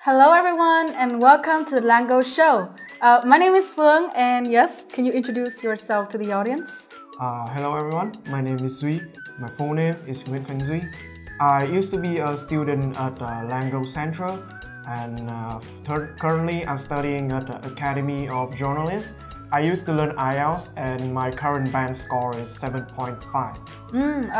Hello everyone and welcome to the LangGo show. My name is Phương and yes, can you introduce yourself to the audience? Hello everyone, my name is DUY. My full name is DUY. I used to be a student at LangGo Central and currently I'm studying at the Academy of Journalists. I used to learn IELTS and my current band score is 7.5.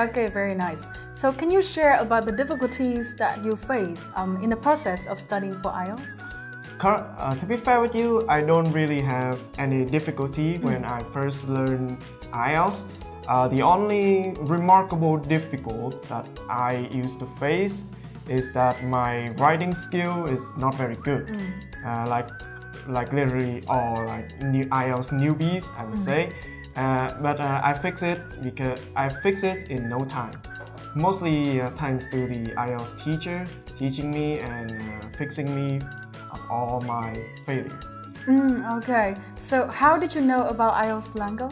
Okay, very nice. So can you share about the difficulties that you face in the process of studying for IELTS? To be fair with you, I don't really have any difficulty when I first learned IELTS. The only remarkable difficulty that I used to face is that my writing skill is not very good. Like literally all like new IELTS newbies, I would say. But I fix it because I fix it in no time. Mostly thanks to the IELTS teacher teaching me and fixing me of all my failure. Okay, so how did you know about IELTS LangGo?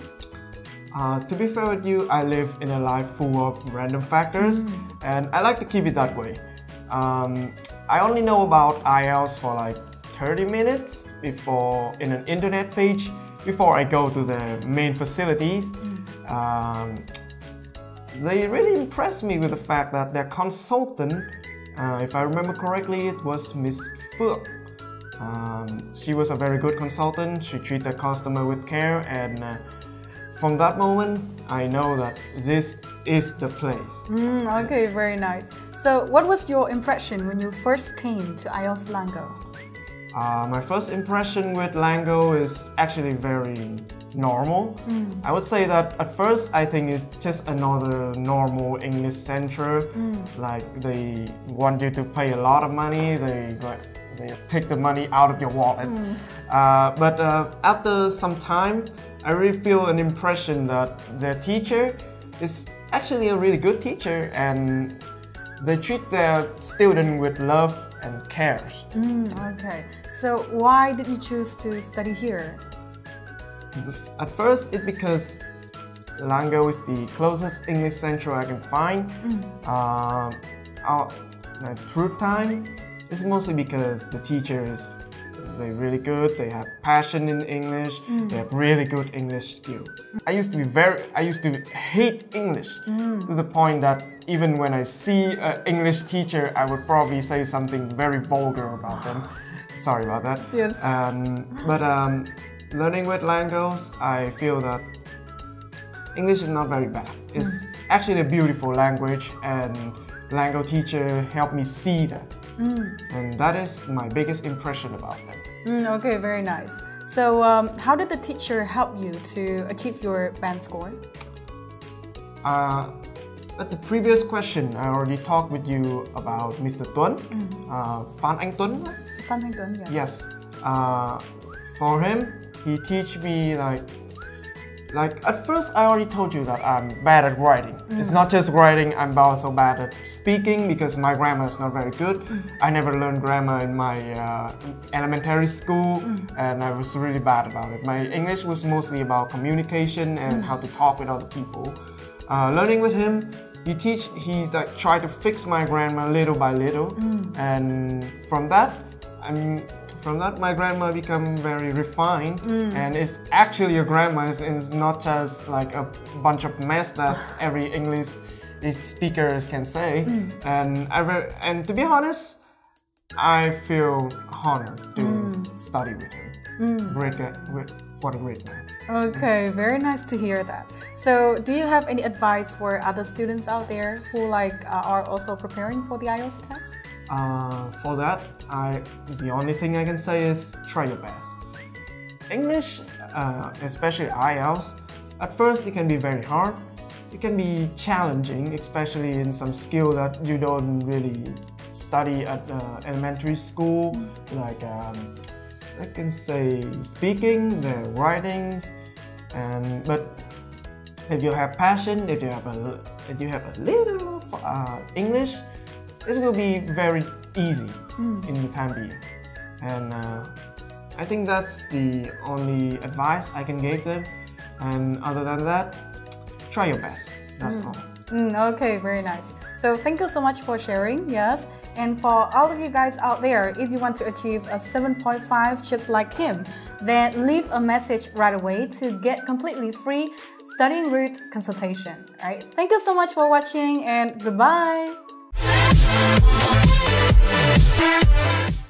To be fair with you, I live in a life full of random factors and I like to keep it that way. I only know about IELTS for like 30 minutes before in an internet page before I go to the main facilities. They really impressed me with the fact that their consultant, if I remember correctly, it was Miss Phượng. She was a very good consultant. She treated the customer with care, and from that moment, I know that this is the place. Okay, very nice. So, what was your impression when you first came to IELTS LangGo? My first impression with LangGo is actually very normal. I would say that at first I think it's just another normal English center. Like they want you to pay a lot of money, they take the money out of your wallet. But after some time, I really feel an impression that their teacher is actually a really good teacher and they treat their student with love and care. Okay, so why did you choose to study here? At first, it's because LangGo is the closest English center I can find. My through time is mostly because the teacher is really good. They have passion in English. They have really good English skills. I used to hate English to the point that even when I see an English teacher, I would probably say something very vulgar about them. Sorry about that. Yes. But learning with LangGo, I feel that English is not very bad. It's actually a beautiful language, and LangGo teacher helped me see that. And that is my biggest impression about them. Okay, very nice. So, how did the teacher help you to achieve your band score? At the previous question, I already talked with you about Mr. Tuấn, Phan Anh Tuấn. Phan Anh Tuấn, yes. Yes. For him, he teach me like at first I already told you that I'm bad at writing. It's not just writing, I'm also bad at speaking because my grammar is not very good. I never learned grammar in my elementary school and I was really bad about it. My English was mostly about communication and how to talk with other people. Learning with him, he like tried to fix my grammar little by little, and from that my grammar become very refined, and it's actually a grammar. It's not just like a bunch of mess that every English speakers can say. And to be honest, I feel honored to study with him. For the great man. Okay, very nice to hear that. So, do you have any advice for other students out there who are also preparing for the IELTS test? For that, the only thing I can say is try your best. English, especially IELTS, at first it can be very hard. It can be challenging, especially in some skill that you don't really study at elementary school, like I can say speaking, the writings, but if you have passion, if you have a little of English, this will be very easy in the time being. And I think that's the only advice I can give them. And other than that, try your best. That's all. Okay, very nice. So thank you so much for sharing. Yes. And for all of you guys out there, if you want to achieve a 7.5 just like him, then leave a message right away to get completely free studying route consultation. All right? Thank you so much for watching and goodbye.